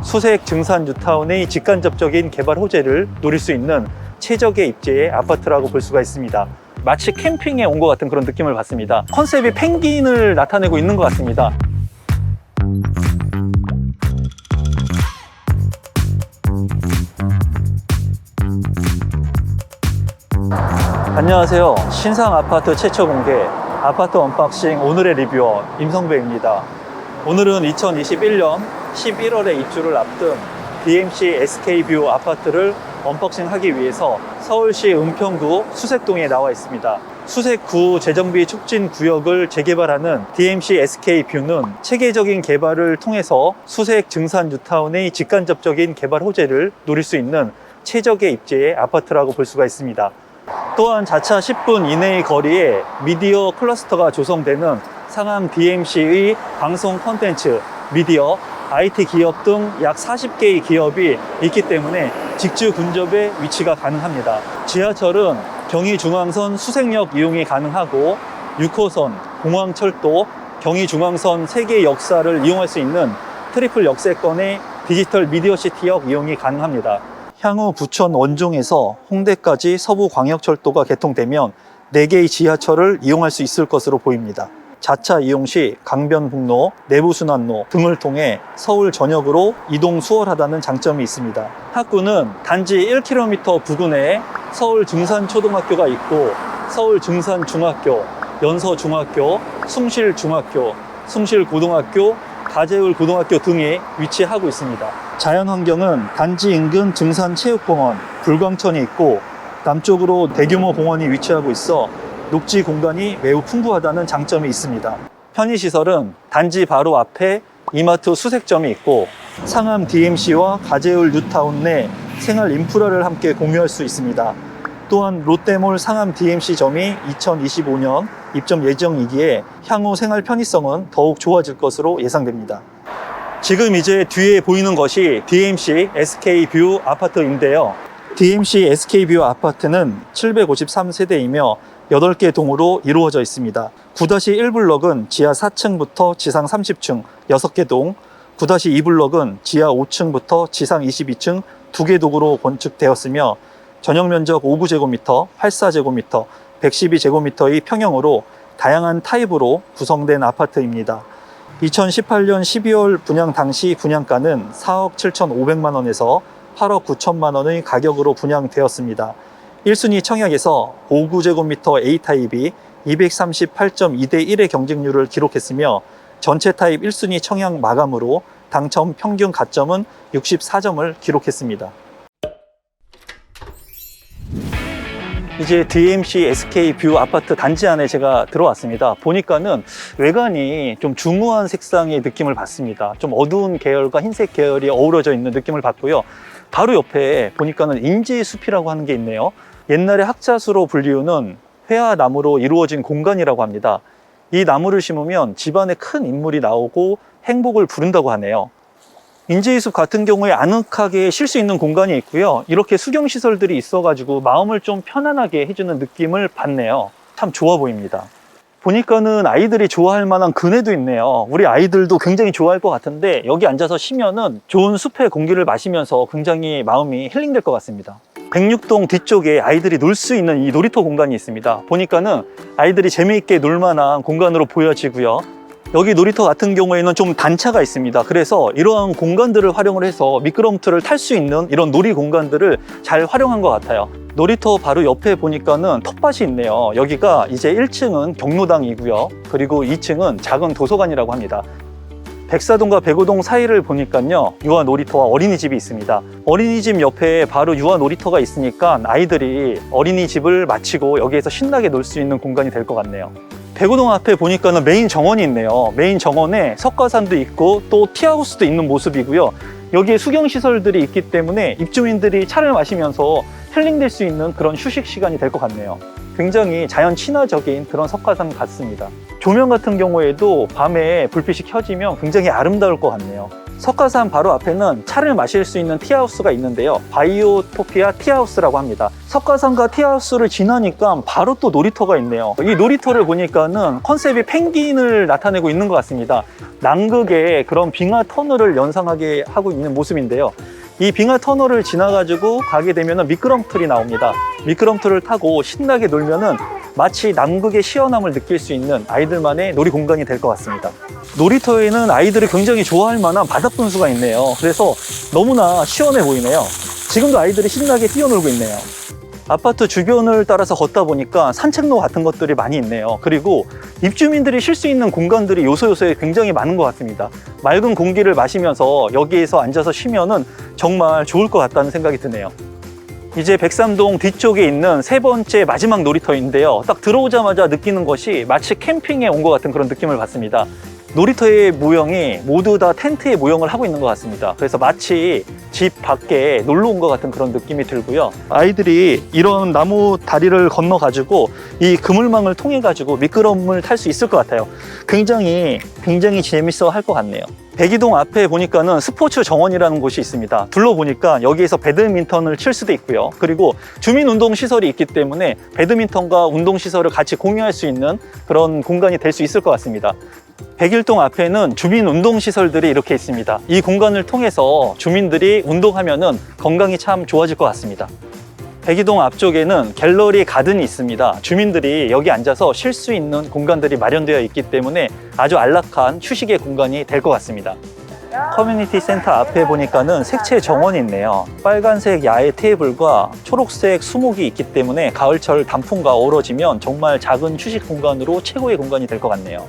수색 증산 뉴타운의 직간접적인 개발 호재를 누릴 수 있는 최적의 입지의 아파트라고 볼 수가 있습니다. 마치 캠핑에 온 것 같은 그런 느낌을 받습니다. 컨셉이 펭귄을 나타내고 있는 것 같습니다. 안녕하세요. 신상 아파트 최초 공개 아파트 언박싱 오늘의 리뷰어 임성배입니다. 오늘은 2021년 11월에 입주를 앞둔 DMC SK뷰 아파트를 언박싱하기 위해서 서울시 은평구 수색동에 나와 있습니다. 수색구 재정비 촉진 구역을 재개발하는 DMC SK뷰는 체계적인 개발을 통해서 수색 증산 뉴타운의 직간접적인 개발 호재를 누릴 수 있는 최적의 입지의 아파트라고 볼 수가 있습니다. 또한 자차 10분 이내의 거리에 미디어 클러스터가 조성되는 상암 DMC의 방송 콘텐츠, 미디어, IT 기업 등 약 40개의 기업이 있기 때문에 직주 근접의 위치가 가능합니다. 지하철은 경의중앙선 수색역 이용이 가능하고 6호선, 공항철도, 경의중앙선 3개의 역사를 이용할 수 있는 트리플 역세권의 디지털 미디어시티역 이용이 가능합니다. 향후 부천 원종에서 홍대까지 서부광역철도가 개통되면 4개의 지하철을 이용할 수 있을 것으로 보입니다. 자차 이용 시 강변북로, 내부순환로 등을 통해 서울 전역으로 이동 수월하다는 장점이 있습니다. 학구는 단지 1km 부근에 서울 증산초등학교가 있고 서울 증산중학교, 연서중학교, 숭실중학교, 숭실고등학교, 가재울고등학교 등에 위치하고 있습니다. 자연환경은 단지 인근 증산체육공원, 불광천이 있고 남쪽으로 대규모 공원이 위치하고 있어 녹지 공간이 매우 풍부하다는 장점이 있습니다. 편의시설은 단지 바로 앞에 이마트 수색점이 있고 상암 DMC와 가재울 뉴타운 내 생활 인프라를 함께 공유할 수 있습니다. 또한 롯데몰 상암 DMC점이 2025년 입점 예정이기에 향후 생활 편의성은 더욱 좋아질 것으로 예상됩니다. 지금 이제 뒤에 보이는 것이 DMC SK뷰 아파트인데요. DMC SK뷰 아파트는 753세대이며 8개 동으로 이루어져 있습니다. 9-1블럭은 지하 4층부터 지상 30층 6개 동, 9-2블럭은 지하 5층부터 지상 22층 2개 동으로 건축되었으며 전용 면적 59제곱미터, 84제곱미터, 112제곱미터의 평형으로 다양한 타입으로 구성된 아파트입니다. 2018년 12월 분양 당시 분양가는 4억 7,500만 원에서 8억 9천만 원의 가격으로 분양되었습니다. 1순위 청약에서 59제곱미터 A타입이 238.2대 1의 경쟁률을 기록했으며 전체 타입 1순위 청약 마감으로 당첨 평균 가점은 64점을 기록했습니다. 이제 DMC SK뷰 아파트 단지 안에 제가 들어왔습니다. 보니까는 외관이 좀 중후한 색상의 느낌을 받습니다. 좀 어두운 계열과 흰색 계열이 어우러져 있는 느낌을 받고요. 바로 옆에 보니까는 인지숲이라고 하는 게 있네요. 옛날에 학자수로 불리우는 회화나무로 이루어진 공간이라고 합니다. 이 나무를 심으면 집안에 큰 인물이 나오고 행복을 부른다고 하네요. 인지숲 같은 경우에 아늑하게 쉴 수 있는 공간이 있고요. 이렇게 수경시설들이 있어가지고 마음을 좀 편안하게 해주는 느낌을 받네요. 참 좋아 보입니다. 보니까는 아이들이 좋아할 만한 그네도 있네요. 우리 아이들도 굉장히 좋아할 것 같은데 여기 앉아서 쉬면은 좋은 숲의 공기를 마시면서 굉장히 마음이 힐링될 것 같습니다. 106동 뒤쪽에 아이들이 놀 수 있는 이 놀이터 공간이 있습니다. 보니까는 아이들이 재미있게 놀 만한 공간으로 보여지고요. 여기 놀이터 같은 경우에는 좀 단차가 있습니다. 그래서 이러한 공간들을 활용을 해서 미끄럼틀을 탈 수 있는 이런 놀이 공간들을 잘 활용한 것 같아요. 놀이터 바로 옆에 보니까는 텃밭이 있네요. 여기가 이제 1층은 경로당이고요. 그리고 2층은 작은 도서관이라고 합니다. 백사동과 백오동 사이를 보니까요, 유아 놀이터와 어린이집이 있습니다. 어린이집 옆에 바로 유아 놀이터가 있으니까 아이들이 어린이집을 마치고 여기에서 신나게 놀 수 있는 공간이 될 것 같네요. 백오동 앞에 보니까는 메인 정원이 있네요. 메인 정원에 석가산도 있고 또 티하우스도 있는 모습이고요. 여기에 수경시설들이 있기 때문에 입주민들이 차를 마시면서 힐링될 수 있는 그런 휴식 시간이 될 것 같네요. 굉장히 자연 친화적인 그런 석가산 같습니다. 조명 같은 경우에도 밤에 불빛이 켜지면 굉장히 아름다울 것 같네요. 석가산 바로 앞에는 차를 마실 수 있는 티하우스가 있는데요. 바이오토피아 티하우스라고 합니다. 석가산과 티하우스를 지나니까 바로 또 놀이터가 있네요. 이 놀이터를 보니까는 컨셉이 펭귄을 나타내고 있는 것 같습니다. 남극의 그런 빙하 터널을 연상하게 하고 있는 모습인데요. 이 빙하 터널을 지나가지고 가게 되면 미끄럼틀이 나옵니다. 미끄럼틀을 타고 신나게 놀면은 마치 남극의 시원함을 느낄 수 있는 아이들만의 놀이 공간이 될 것 같습니다. 놀이터에는 아이들이 굉장히 좋아할 만한 바닥 분수가 있네요. 그래서 너무나 시원해 보이네요. 지금도 아이들이 신나게 뛰어놀고 있네요. 아파트 주변을 따라서 걷다 보니까 산책로 같은 것들이 많이 있네요. 그리고 입주민들이 쉴 수 있는 공간들이 요소요소에 굉장히 많은 것 같습니다. 맑은 공기를 마시면서 여기에서 앉아서 쉬면은 정말 좋을 것 같다는 생각이 드네요. 이제 백삼동 뒤쪽에 있는 세 번째 마지막 놀이터인데요. 딱 들어오자마자 느끼는 것이 마치 캠핑에 온 것 같은 그런 느낌을 받습니다. 놀이터의 모형이 모두 다 텐트의 모형을 하고 있는 것 같습니다. 그래서 마치 집 밖에 놀러 온 것 같은 그런 느낌이 들고요. 아이들이 이런 나무 다리를 건너 가지고 이 그물망을 통해 가지고 미끄럼을 탈 수 있을 것 같아요. 굉장히 재밌어 할 것 같네요. 백이동 앞에 보니까는 스포츠 정원이라는 곳이 있습니다. 둘러보니까 여기에서 배드민턴을 칠 수도 있고요. 그리고 주민운동시설이 있기 때문에 배드민턴과 운동시설을 같이 공유할 수 있는 그런 공간이 될 수 있을 것 같습니다. 백일동 앞에는 주민운동시설들이 이렇게 있습니다. 이 공간을 통해서 주민들이 운동하면은 건강이 참 좋아질 것 같습니다. 백이동 앞쪽에는 갤러리 가든이 있습니다. 주민들이 여기 앉아서 쉴 수 있는 공간들이 마련되어 있기 때문에 아주 안락한 휴식의 공간이 될 것 같습니다. 커뮤니티 센터 앞에 보니까는 색채 정원이 있네요. 빨간색 야외 테이블과 초록색 수목이 있기 때문에 가을철 단풍과 어우러지면 정말 작은 휴식 공간으로 최고의 공간이 될 것 같네요.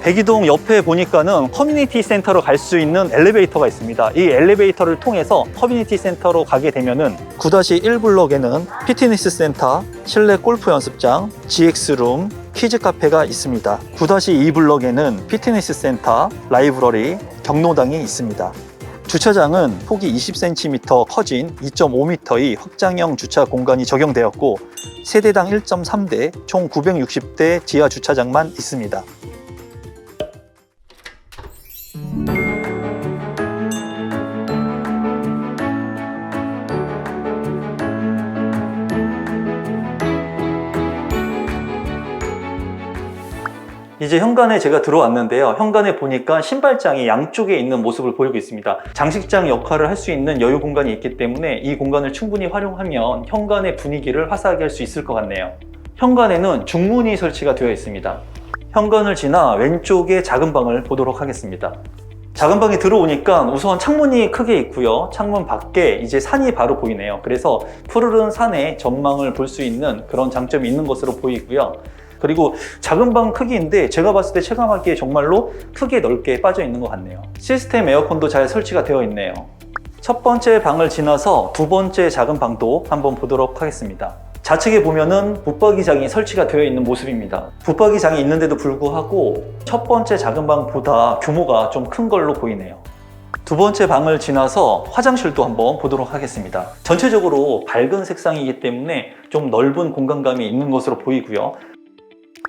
백이동 옆에 보니까는 커뮤니티 센터로 갈 수 있는 엘리베이터가 있습니다. 이 엘리베이터를 통해서 커뮤니티 센터로 가게 되면은 9-1 블록에는 피트니스 센터, 실내 골프 연습장, GX룸, 키즈 카페가 있습니다. 9-2 블록에는 피트니스 센터, 라이브러리, 경로당이 있습니다. 주차장은 폭이 20cm 커진 2.5m의 확장형 주차 공간이 적용되었고 세대당 1.3대, 총 960대 지하 주차장만 있습니다. 이제 현관에 제가 들어왔는데요. 현관에 보니까 신발장이 양쪽에 있는 모습을 보이고 있습니다. 장식장 역할을 할 수 있는 여유 공간이 있기 때문에 이 공간을 충분히 활용하면 현관의 분위기를 화사하게 할 수 있을 것 같네요. 현관에는 중문이 설치가 되어 있습니다. 현관을 지나 왼쪽에 작은 방을 보도록 하겠습니다. 작은 방에 들어오니까 우선 창문이 크게 있고요. 창문 밖에 이제 산이 바로 보이네요. 그래서 푸르른 산의 전망을 볼 수 있는 그런 장점이 있는 것으로 보이고요. 그리고 작은 방 크기인데 제가 봤을 때 체감하기에 정말로 크게 넓게 빠져 있는 것 같네요. 시스템 에어컨도 잘 설치가 되어 있네요. 첫 번째 방을 지나서 두 번째 작은 방도 한번 보도록 하겠습니다. 좌측에 보면은 붙박이장이 설치가 되어 있는 모습입니다. 붙박이장이 있는데도 불구하고 첫 번째 작은 방보다 규모가 좀 큰 걸로 보이네요. 두 번째 방을 지나서 화장실도 한번 보도록 하겠습니다. 전체적으로 밝은 색상이기 때문에 좀 넓은 공간감이 있는 것으로 보이고요.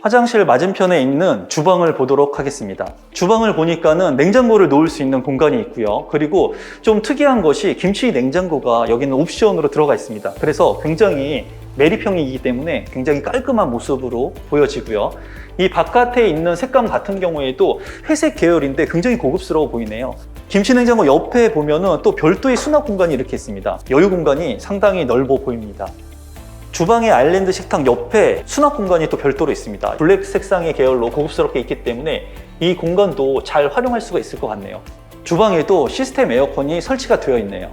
화장실 맞은편에 있는 주방을 보도록 하겠습니다. 주방을 보니까는 냉장고를 놓을 수 있는 공간이 있고요. 그리고 좀 특이한 것이 김치 냉장고가 여기는 옵션으로 들어가 있습니다. 그래서 굉장히 매립형이기 때문에 굉장히 깔끔한 모습으로 보여지고요. 이 바깥에 있는 색감 같은 경우에도 회색 계열인데 굉장히 고급스러워 보이네요. 김치 냉장고 옆에 보면은 또 별도의 수납 공간이 이렇게 있습니다. 여유 공간이 상당히 넓어 보입니다. 주방의 아일랜드 식탁 옆에 수납 공간이 또 별도로 있습니다. 블랙 색상의 계열로 고급스럽게 있기 때문에 이 공간도 잘 활용할 수가 있을 것 같네요. 주방에도 시스템 에어컨이 설치가 되어 있네요.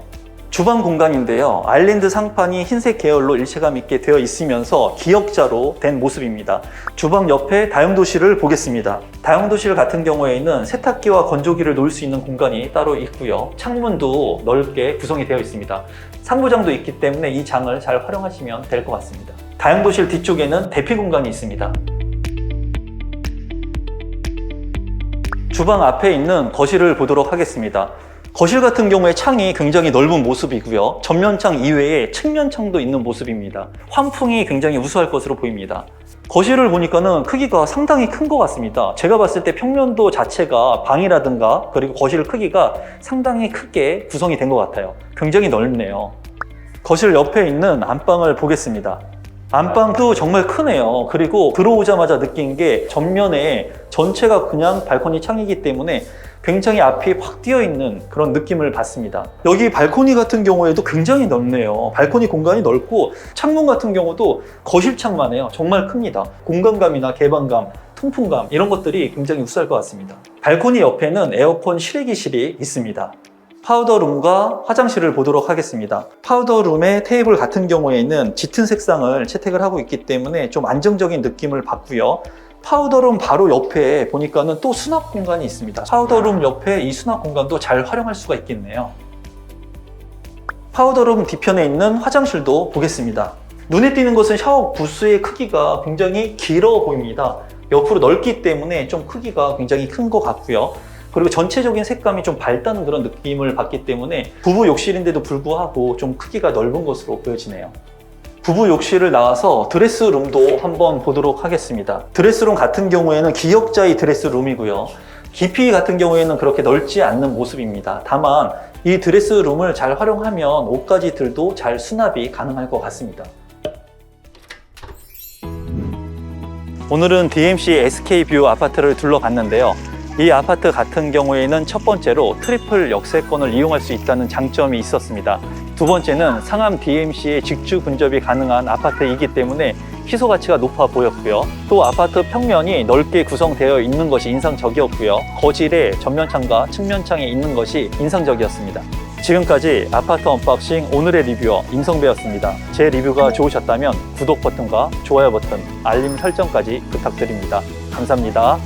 주방 공간인데요. 아일랜드 상판이 흰색 계열로 일체감 있게 되어 있으면서 기역자로 된 모습입니다. 주방 옆에 다용도실을 보겠습니다. 다용도실 같은 경우에는 세탁기와 건조기를 놓을 수 있는 공간이 따로 있고요. 창문도 넓게 구성이 되어 있습니다. 상부장도 있기 때문에 이 장을 잘 활용하시면 될 것 같습니다. 다용도실 뒤쪽에는 대피 공간이 있습니다. 주방 앞에 있는 거실을 보도록 하겠습니다. 거실 같은 경우에 창이 굉장히 넓은 모습이고요. 전면창 이외에 측면창도 있는 모습입니다. 환풍이 굉장히 우수할 것으로 보입니다. 거실을 보니까는 크기가 상당히 큰 것 같습니다. 제가 봤을 때 평면도 자체가 방이라든가 그리고 거실 크기가 상당히 크게 구성이 된 것 같아요. 굉장히 넓네요. 거실 옆에 있는 안방을 보겠습니다. 안방도 정말 크네요. 그리고 들어오자마자 느낀 게 전면에 전체가 그냥 발코니 창이기 때문에 굉장히 앞이 확 띄어 있는 그런 느낌을 받습니다. 여기 발코니 같은 경우에도 굉장히 넓네요. 발코니 공간이 넓고 창문 같은 경우도 거실창만 해요. 정말 큽니다. 공간감이나 개방감, 통풍감 이런 것들이 굉장히 우수할 것 같습니다. 발코니 옆에는 에어컨 실외기실이 있습니다. 파우더룸과 화장실을 보도록 하겠습니다. 파우더룸의 테이블 같은 경우에는 짙은 색상을 채택을 하고 있기 때문에 좀 안정적인 느낌을 받고요. 파우더룸 바로 옆에 보니까는 또 수납 공간이 있습니다. 파우더룸 옆에 이 수납 공간도 잘 활용할 수가 있겠네요. 파우더룸 뒤편에 있는 화장실도 보겠습니다. 눈에 띄는 것은 샤워 부스의 크기가 굉장히 길어 보입니다. 옆으로 넓기 때문에 좀 크기가 굉장히 큰 것 같고요. 그리고 전체적인 색감이 좀 밝다는 그런 느낌을 받기 때문에 부부 욕실인데도 불구하고 좀 크기가 넓은 것으로 보여지네요. 부부 욕실을 나와서 드레스룸도 한번 보도록 하겠습니다. 드레스룸 같은 경우에는 기역자의 드레스룸이고요. 깊이 같은 경우에는 그렇게 넓지 않는 모습입니다. 다만 이 드레스룸을 잘 활용하면 옷가지들도 잘 수납이 가능할 것 같습니다. 오늘은 DMC SK뷰 아파트를 둘러봤는데요. 이 아파트 같은 경우에는 첫 번째로 트리플 역세권을 이용할 수 있다는 장점이 있었습니다. 두 번째는 상암 DMC의 직주 근접이 가능한 아파트이기 때문에 희소 가치가 높아 보였고요. 또 아파트 평면이 넓게 구성되어 있는 것이 인상적이었고요. 거실에 전면창과 측면창이 있는 것이 인상적이었습니다. 지금까지 아파트 언박싱 오늘의 리뷰어 임성배였습니다. 제 리뷰가 좋으셨다면 구독 버튼과 좋아요 버튼, 알림 설정까지 부탁드립니다. 감사합니다.